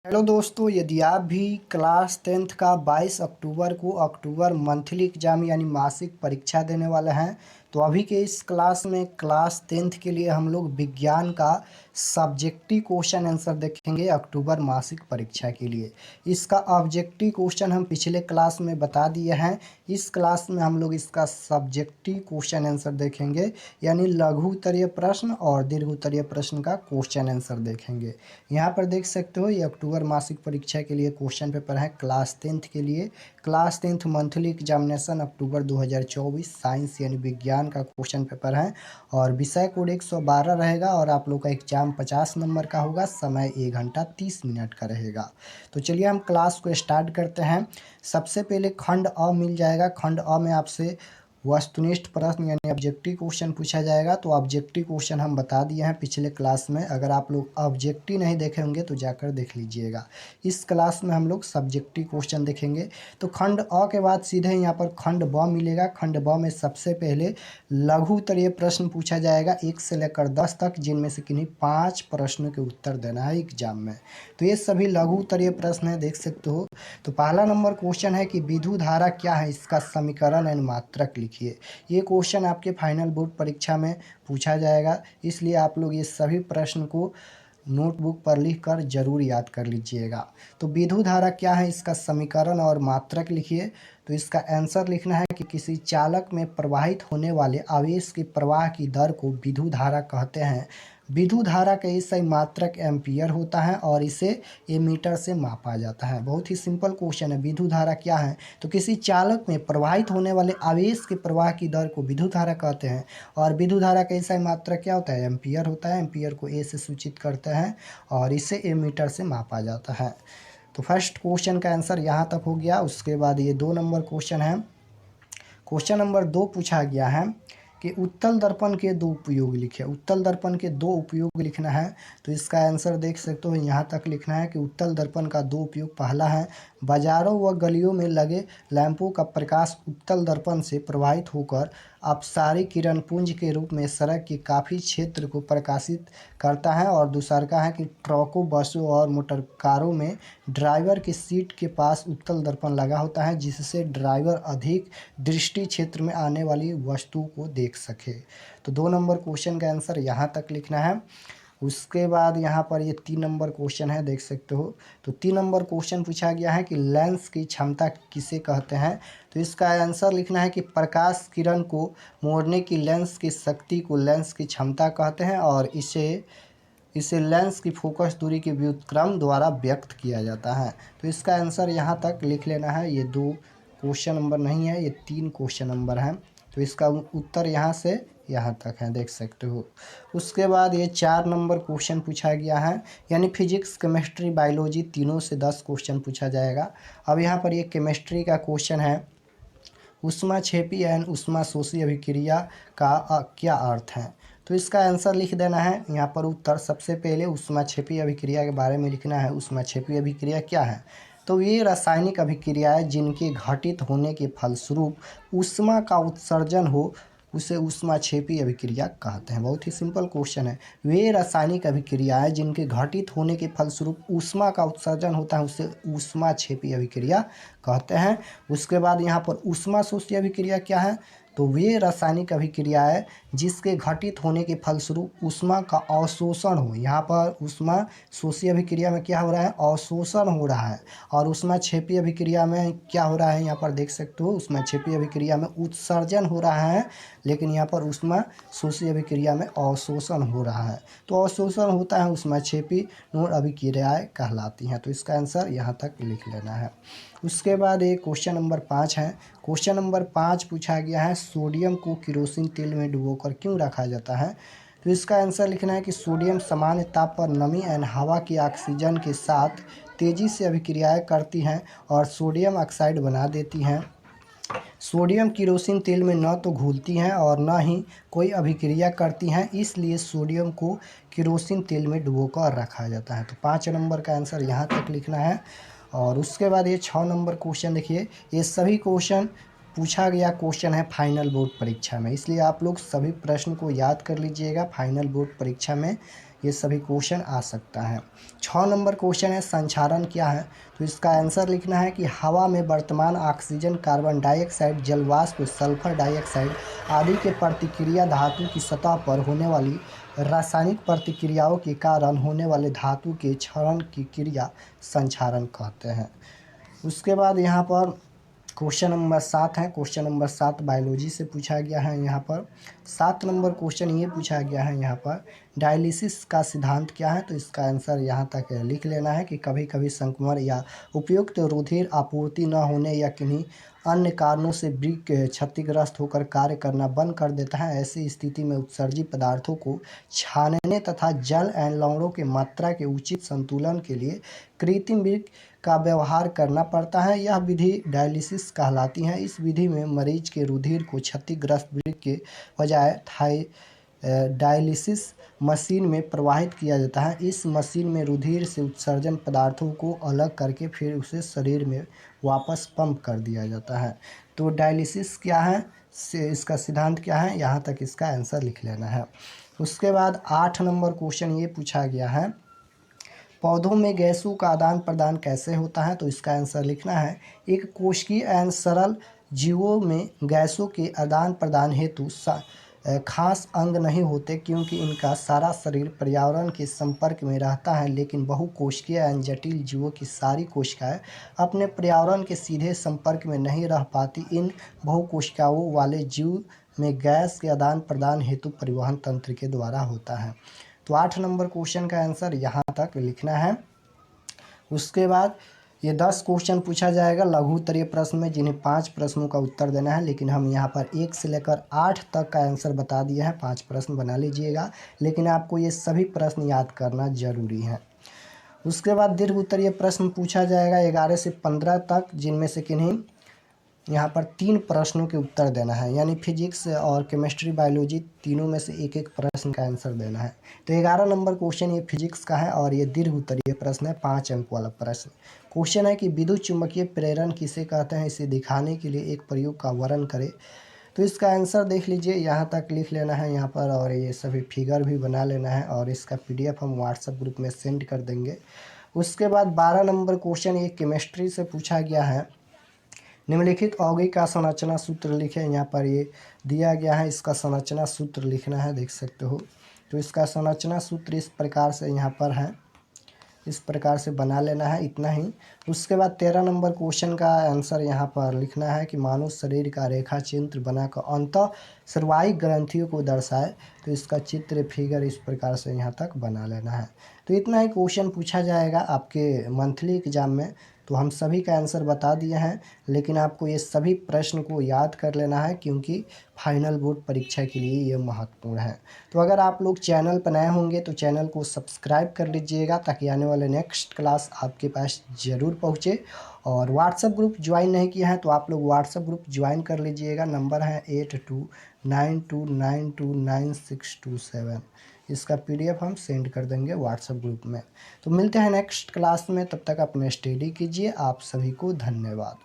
Hello दोस्तों, यदि आप भी क्लास 10th का 22 अक्टूबर को अक्टूबर मंथली एग्जाम यानी मासिक परीक्षा देने वाले हैं, तो अभी के इस क्लास में क्लास 10th के लिए हम लोग विज्ञान का सब्जेक्टिव क्वेश्चन आंसर देखेंगे अक्टूबर मासिक परीक्षा के लिए। इसका ऑब्जेक्टिव क्वेश्चन हम पिछले क्लास में बता दिए हैं। इस क्लास में हम लोग इसका सब्जेक्टिव क्वेश्चन आंसर देखेंगे, यानी लघु उत्तरीय प्रश्न और दीर्घ उत्तरीय प्रश्न का क्वेश्चन आंसर देखेंगे। यहाँ पर देख सकते हो, ये अक्टूबर मासिक परीक्षा के लिए क्वेश्चन पेपर है क्लास 10th के लिए। क्लास 10th मंथली एग्जामिनेशन अक्टूबर 2024 साइंस यानी विज्ञान का क्वेश्चन पेपर है और विषय कोड 112 रहेगा और आप लोग का एग्जाम 50 नंबर का होगा। समय 1 घंटा 30 मिनट का रहेगा। तो चलिए हम क्लास को स्टार्ट करते हैं। सबसे पहले खंड अ मिल जाएगा। खंड अ में आपसे वस्तुनिष्ठ प्रश्न यानी ऑब्जेक्टिव क्वेश्चन पूछा जाएगा। तो ऑब्जेक्टिव क्वेश्चन हम बता दिए हैं पिछले क्लास में। अगर आप लोग ऑब्जेक्टिव नहीं देखे होंगे तो जाकर देख लीजिएगा। इस क्लास में हम लोग सब्जेक्टिव क्वेश्चन देखेंगे। तो खंड अ के बाद सीधे यहाँ पर खंड ब मिलेगा। खंड ब में सबसे पहले लघु उत्तरीय प्रश्न पूछा जाएगा 1 से लेकर 10 तक, जिनमें से किन्हीं 5 प्रश्नों के उत्तर देना है एग्जाम में। तो ये सभी लघु उत्तरीय प्रश्न है, देख सकते हो। तो पहला नंबर क्वेश्चन है कि विद्युत धारा क्या है, इसका समीकरण एंड मात्रक लिखिए। ये क्वेश्चन आपके फाइनल बोर्ड परीक्षा में पूछा जाएगा, इसलिए आप लोग ये सभी प्रश्न को नोटबुक पर लिखकर जरूर याद कर लीजिएगा। तो विद्युत धारा क्या है, इसका समीकरण और मात्रक लिखिए। तो इसका आंसर लिखना है कि किसी चालक में प्रवाहित होने वाले आवेश के प्रवाह की दर को विद्युत धारा कहते हैं। विद्युत धारा का सही मात्रक एम्पियर होता है और इसे मीटर से मापा जाता है। बहुत ही सिंपल क्वेश्चन है। विद्युत धारा क्या है, तो किसी चालक में प्रवाहित होने वाले आवेश के प्रवाह की दर को विद्युत धारा कहते हैं और विद्युत धारा का सही मात्रक क्या होता है, एम्पियर होता है। एम्पियर को ए से सूचित करते हैं और इसे मीटर से मापा जाता है। तो फर्स्ट क्वेश्चन का आंसर यहाँ तक हो गया। उसके बाद ये 2 नंबर क्वेश्चन है। क्वेश्चन नंबर 2 पूछा गया है कि उत्तल दर्पण के 2 उपयोग लिखे। उत्तल दर्पण के 2 उपयोग लिखना है। तो इसका आंसर देख सकते हो, यहाँ तक लिखना है कि उत्तल दर्पण का 2 उपयोग। पहला है, बाजारों व गलियों में लगे लैंपों का प्रकाश उत्तल दर्पण से प्रवाहित होकर अपसारी किरण पुंज के रूप में सड़क के काफ़ी क्षेत्र को प्रकाशित करता है। और दूसरा का है कि ट्रकों, बसों और मोटर कारों में ड्राइवर की सीट के पास उत्तल दर्पण लगा होता है, जिससे ड्राइवर अधिक दृष्टि क्षेत्र में आने वाली वस्तु को देख सके। तो 2 नंबर क्वेश्चन का आंसर यहाँ तक लिखना है। उसके बाद यहाँ पर ये 3 नंबर क्वेश्चन है, देख सकते हो। तो 3 नंबर क्वेश्चन पूछा गया है कि लेंस की क्षमता किसे कहते हैं। तो इसका आंसर लिखना है कि प्रकाश किरण को मोड़ने की लेंस की शक्ति को लेंस की क्षमता कहते हैं और इसे लेंस की फोकस दूरी के व्युत्क्रम द्वारा व्यक्त किया जाता है। तो इसका आंसर यहाँ तक लिख लेना है। ये 2 क्वेश्चन नंबर नहीं है, ये 3 क्वेश्चन नंबर हैं। तो इसका उत्तर यहाँ से यहाँ तक है, देख सकते हो। उसके बाद ये 4 नंबर क्वेश्चन पूछा गया है, यानी फिजिक्स, केमिस्ट्री, बायोलॉजी तीनों से 10 क्वेश्चन पूछा जाएगा। अब यहाँ पर ये केमिस्ट्री का क्वेश्चन है, ऊष्माक्षेपी एवं ऊष्माशोषी अभिक्रिया का क्या अर्थ है। तो इसका आंसर लिख देना है यहाँ पर उत्तर। सबसे पहले ऊष्माक्षेपी अभिक्रिया के बारे में लिखना है। ऊष्माक्षेपी अभिक्रिया क्या है, तो ये रासायनिक अभिक्रियाएं जिनके घटित होने के फलस्वरूप ऊष्मा का उत्सर्जन हो, उसे ऊष्माक्षेपी अभिक्रिया कहते हैं। बहुत ही सिंपल क्वेश्चन है। वे रासायनिक अभिक्रियाएं जिनके घटित होने के फलस्वरूप ऊष्मा का उत्सर्जन होता है, उसे ऊष्माक्षेपी अभिक्रिया कहते हैं। उसके बाद यहाँ पर ऊष्माशोषी अभिक्रिया क्या है, तो वे रासायनिक अभिक्रियाएं जिसके घटित होने के फलस्वरूप ऊष्मा का अवशोषण हो। यहाँ पर ऊष्मा शोषी अभिक्रिया में क्या हो रहा है, अवशोषण हो रहा है। और ऊष्माक्षेपी अभिक्रिया में क्या हो रहा है, यहाँ पर देख सकते हो, ऊष्माक्षेपी अभिक्रिया में उत्सर्जन हो रहा है, लेकिन यहाँ पर ऊष्मा शोषी अभिक्रिया में अवशोषण हो रहा है। तो अवशोषण होता है, ऊष्माक्षेपी अभिक्रियाएं कहलाती हैं। तो इसका आंसर यहाँ तक लिख लेना है। उसके बाद एक क्वेश्चन नंबर 5 है। क्वेश्चन नंबर 5 पूछा गया है, सोडियम को केरोसिन तेल में डुबोकर क्यों रखा जाता है। तो इसका आंसर लिखना है कि सोडियम सामान्य ताप पर नमी एवं हवा की ऑक्सीजन के साथ तेज़ी से अभिक्रियाएं करती हैं और सोडियम ऑक्साइड बना देती हैं। सोडियम केरोसिन तेल में न तो घुलती हैं और न ही कोई अभिक्रिया करती हैं, इसलिए सोडियम को केरोसिन तेल में डुबोकर रखा जाता है। तो 5 नंबर का आंसर यहाँ तक लिखना है। और उसके बाद ये 6 नंबर क्वेश्चन देखिए। ये सभी क्वेश्चन पूछा गया क्वेश्चन है फाइनल बोर्ड परीक्षा में, इसलिए आप लोग सभी प्रश्न को याद कर लीजिएगा। फाइनल बोर्ड परीक्षा में ये सभी क्वेश्चन आ सकता है। 6 नंबर क्वेश्चन है संक्षारण क्या है, तो इसका आंसर लिखना है कि हवा में वर्तमान ऑक्सीजन, कार्बन डाइऑक्साइड, जलवाष्प, सल्फर डाइऑक्साइड आदि के प्रतिक्रिया धातु की सतह पर होने वाली रासायनिक प्रतिक्रियाओं के कारण होने वाले धातु के क्षरण की क्रिया संक्षारण कहते हैं। उसके बाद यहाँ पर क्वेश्चन नंबर 7 है। क्वेश्चन नंबर 7 बायोलॉजी से पूछा गया है। यहाँ पर 7 नंबर क्वेश्चन ये पूछा गया है यहाँ पर डायलिसिस का सिद्धांत क्या है, तो इसका आंसर यहाँ तक लिख लेना है कि कभी कभी संक्रमण या उपयुक्त रुधिर आपूर्ति न होने या किन्हीं अन्य कारणों से वृक्क क्षतिग्रस्त होकर कार्य करना बंद कर देता है। ऐसी स्थिति में उत्सर्जित पदार्थों को छानने तथा जल एवं लवणों के मात्रा के उचित संतुलन के लिए कृत्रिम वृक्क का व्यवहार करना पड़ता है। यह विधि डायलिसिस कहलाती है। इस विधि में मरीज के रुधिर को क्षतिग्रस्त वृक्क के बजाय डायलिसिस मशीन में प्रवाहित किया जाता है। इस मशीन में रुधिर से उत्सर्जन पदार्थों को अलग करके फिर उसे शरीर में वापस पंप कर दिया जाता है। तो डायलिसिस क्या है, से इसका सिद्धांत क्या है, यहाँ तक इसका आंसर लिख लेना है। उसके बाद 8 नंबर क्वेश्चन ये पूछा गया है पौधों में गैसों का आदान प्रदान कैसे होता है, तो इसका आंसर लिखना है एक कोशिकीय एवं सरल जीवों में गैसों के आदान प्रदान हेतु खास अंग नहीं होते क्योंकि इनका सारा शरीर पर्यावरण के संपर्क में रहता है, लेकिन बहुकोशिकीय एवं जटिल जीवों की सारी कोशिकाएं अपने पर्यावरण के सीधे संपर्क में नहीं रह पाती। इन बहुकोशिकाओं वाले जीव में गैस के आदान प्रदान हेतु परिवहन तंत्र के द्वारा होता है। तो 8 नंबर क्वेश्चन का आंसर यहाँ तक लिखना है। उसके बाद ये 10 क्वेश्चन पूछा जाएगा लघु उत्तरीय प्रश्न में, जिन्हें 5 प्रश्नों का उत्तर देना है, लेकिन हम यहाँ पर 1 से लेकर 8 तक का आंसर बता दिए हैं। 5 प्रश्न बना लीजिएगा, लेकिन आपको ये सभी प्रश्न याद करना जरूरी है। उसके बाद दीर्घ उत्तरीय प्रश्न पूछा जाएगा 11 से 15 तक, जिनमें से किन्हीं यहाँ पर 3 प्रश्नों के उत्तर देना है, यानी फिजिक्स और केमिस्ट्री बायोलॉजी तीनों में से एक एक प्रश्न का आंसर देना है। तो 11 नंबर क्वेश्चन ये फिजिक्स का है और ये दीर्घ उत्तरीय प्रश्न है, 5 अंक वाला प्रश्न। क्वेश्चन है कि विद्युत चुम्बकीय प्रेरण किसे कहते हैं, इसे दिखाने के लिए एक प्रयोग का वर्णन करें। तो इसका आंसर देख लीजिए, यहाँ तक लिख लेना है यहाँ पर, और ये सभी फिगर भी बना लेना है और इसका PDF हम व्हाट्सएप ग्रुप में सेंड कर देंगे। उसके बाद 12 नंबर क्वेश्चन ये केमिस्ट्री से पूछा गया है। निम्नलिखित यौगिक का संरचना सूत्र लिखें। यहाँ पर ये दिया गया है, इसका संरचना सूत्र लिखना है, देख सकते हो। तो इसका संरचना सूत्र इस प्रकार से यहाँ पर है, इस प्रकार से बना लेना है, इतना ही। उसके बाद 13 नंबर क्वेश्चन का आंसर यहाँ पर लिखना है कि मानव शरीर का रेखा चित्र बनाकर अंतः सर्वायिक ग्रंथियों को दर्शाए। तो इसका चित्र फिगर इस प्रकार से यहाँ तक बना लेना है। तो इतना ही क्वेश्चन पूछा जाएगा आपके मंथली एग्जाम में। तो हम सभी का आंसर बता दिए हैं, लेकिन आपको ये सभी प्रश्न को याद कर लेना है क्योंकि फाइनल बोर्ड परीक्षा के लिए ये महत्वपूर्ण है। तो अगर आप लोग चैनल पर नए होंगे तो चैनल को सब्सक्राइब कर लीजिएगा ताकि आने वाले नेक्स्ट क्लास आपके पास ज़रूर पहुँचे। और व्हाट्सएप ग्रुप ज्वाइन नहीं किया है तो आप लोग व्हाट्सएप ग्रुप ज्वाइन कर लीजिएगा। नंबर है 8292929627। इसका PDF हम सेंड कर देंगे व्हाट्सएप ग्रुप में। तो मिलते हैं नेक्स्ट क्लास में, तब तक अपने स्टडी कीजिए। आप सभी को धन्यवाद।